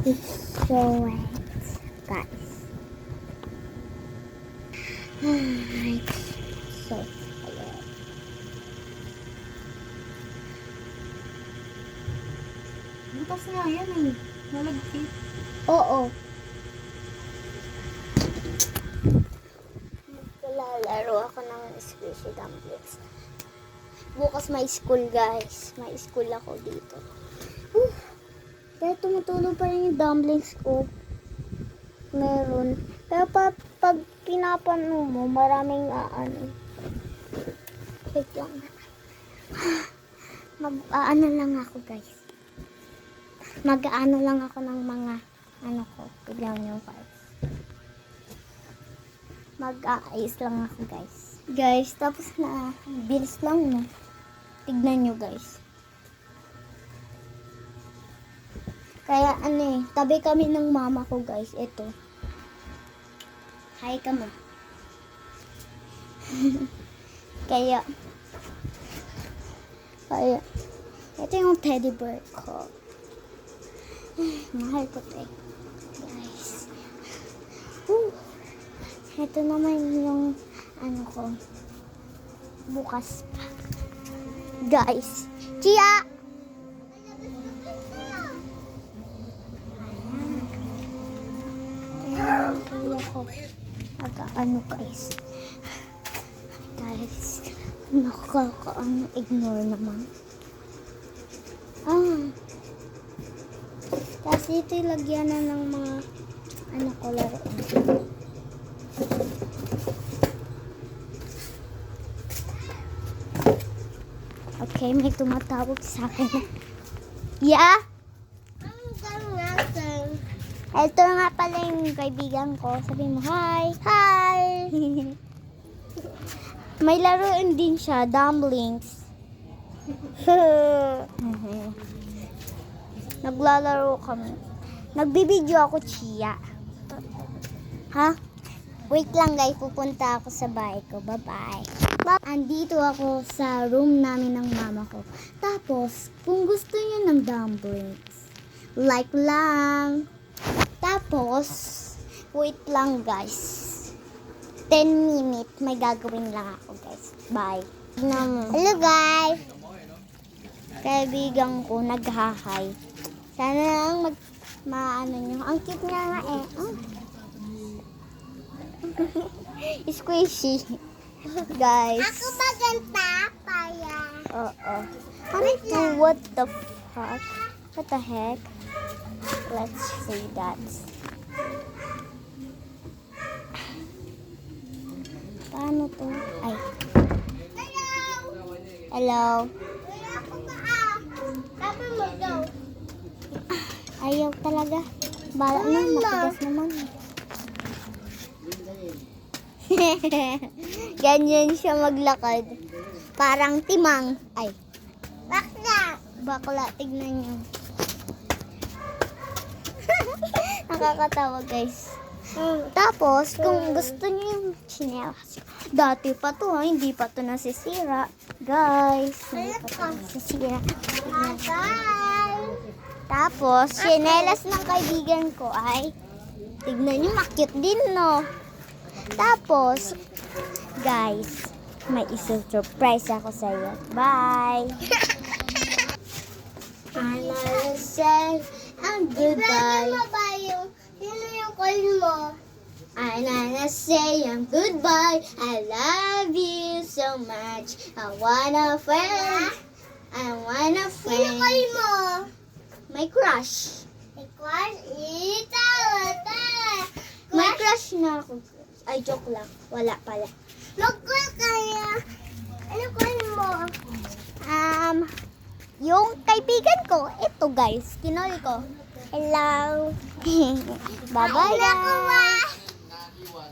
It's so wet, guys. It's so tired. Butas nga yan eh. Nalagkit. Oo. Maglalaro ako ng squishy dumplings. Bukas may school, guys. May school ako dito. Kaya tumutulong pa rin yung dumplings ko. Meron. Pero pag pinapano mo, maraming wait lang. Mag-aano lang ako, guys. Mag-aano lang ako ng mga ko. Tignan nyo, guys. Mag-aayos lang ako, guys. Guys, tapos na. Bilis lang, no? Tignan nyo, guys. Kaya tabi kami ng mama ko, guys. Ito. Hi ka mo. Kaya, ito yung teddy bear ko. Mahal ko ito, guys. Ito naman yung ko. Bukas pa. Guys. Chia! Guys. Guys. Ignore naman. Tapos dito ilagyan na ng mga ko laruan. Okay, may tumatawag sa akin. Yeah? Ito nga pala yung kaibigan ko. Sabi mo, hi! Hi! May laruin din siya, dumplings. Naglalaro kami. Nagbibideo ako, Chia. Ha? Wait lang, guys. Pupunta ako sa bahay ko. Bye-bye. Andito ako sa room namin ng mama ko. Tapos, kung gusto niyo ng dumplings, like lang. Tapos, wait lang, guys. 10 minutes, may gagawin lang ako, guys. Bye. Hello, guys. Kaibigan ko, nag-hi. Sana lang maano nyo. Ang cute nga eh. Squishy. Guys. Ako maganda kaya. What the fuck? What the heck? Let's see that. Paano to? Ay. Hello. Wala ako ba? Sabi mo daw. Ayaw talaga. Bala na, matigas naman. Ganyan siya maglakad. Parang timang. Ay. Bakla. Bakla, tignan nyo. Nakakatawa, guys. Tapos, kung gusto niyo yung chinelas. Dati pa to, hindi pa to nasisira. Guys, hindi pa to nasisira. Tapos, chinelas ng kaibigan ko ay, tignan nyo, makit din, no? Tapos, guys, may isa-surprise ako sa iyo. Bye! I'm gonna say goodbye. Sino yung call mo? I'm gonna say goodbye. I love you so much. I wanna friend. I wanna Sino friend. call mo? May crush. Ikaw, May crush na ako. Ay, joke lang. Wala pala. Mag-call kaya. Ano call mo? Yung kaibigan ko, ito guys, kinol ko. Hello. Bye-bye, Ako, guys.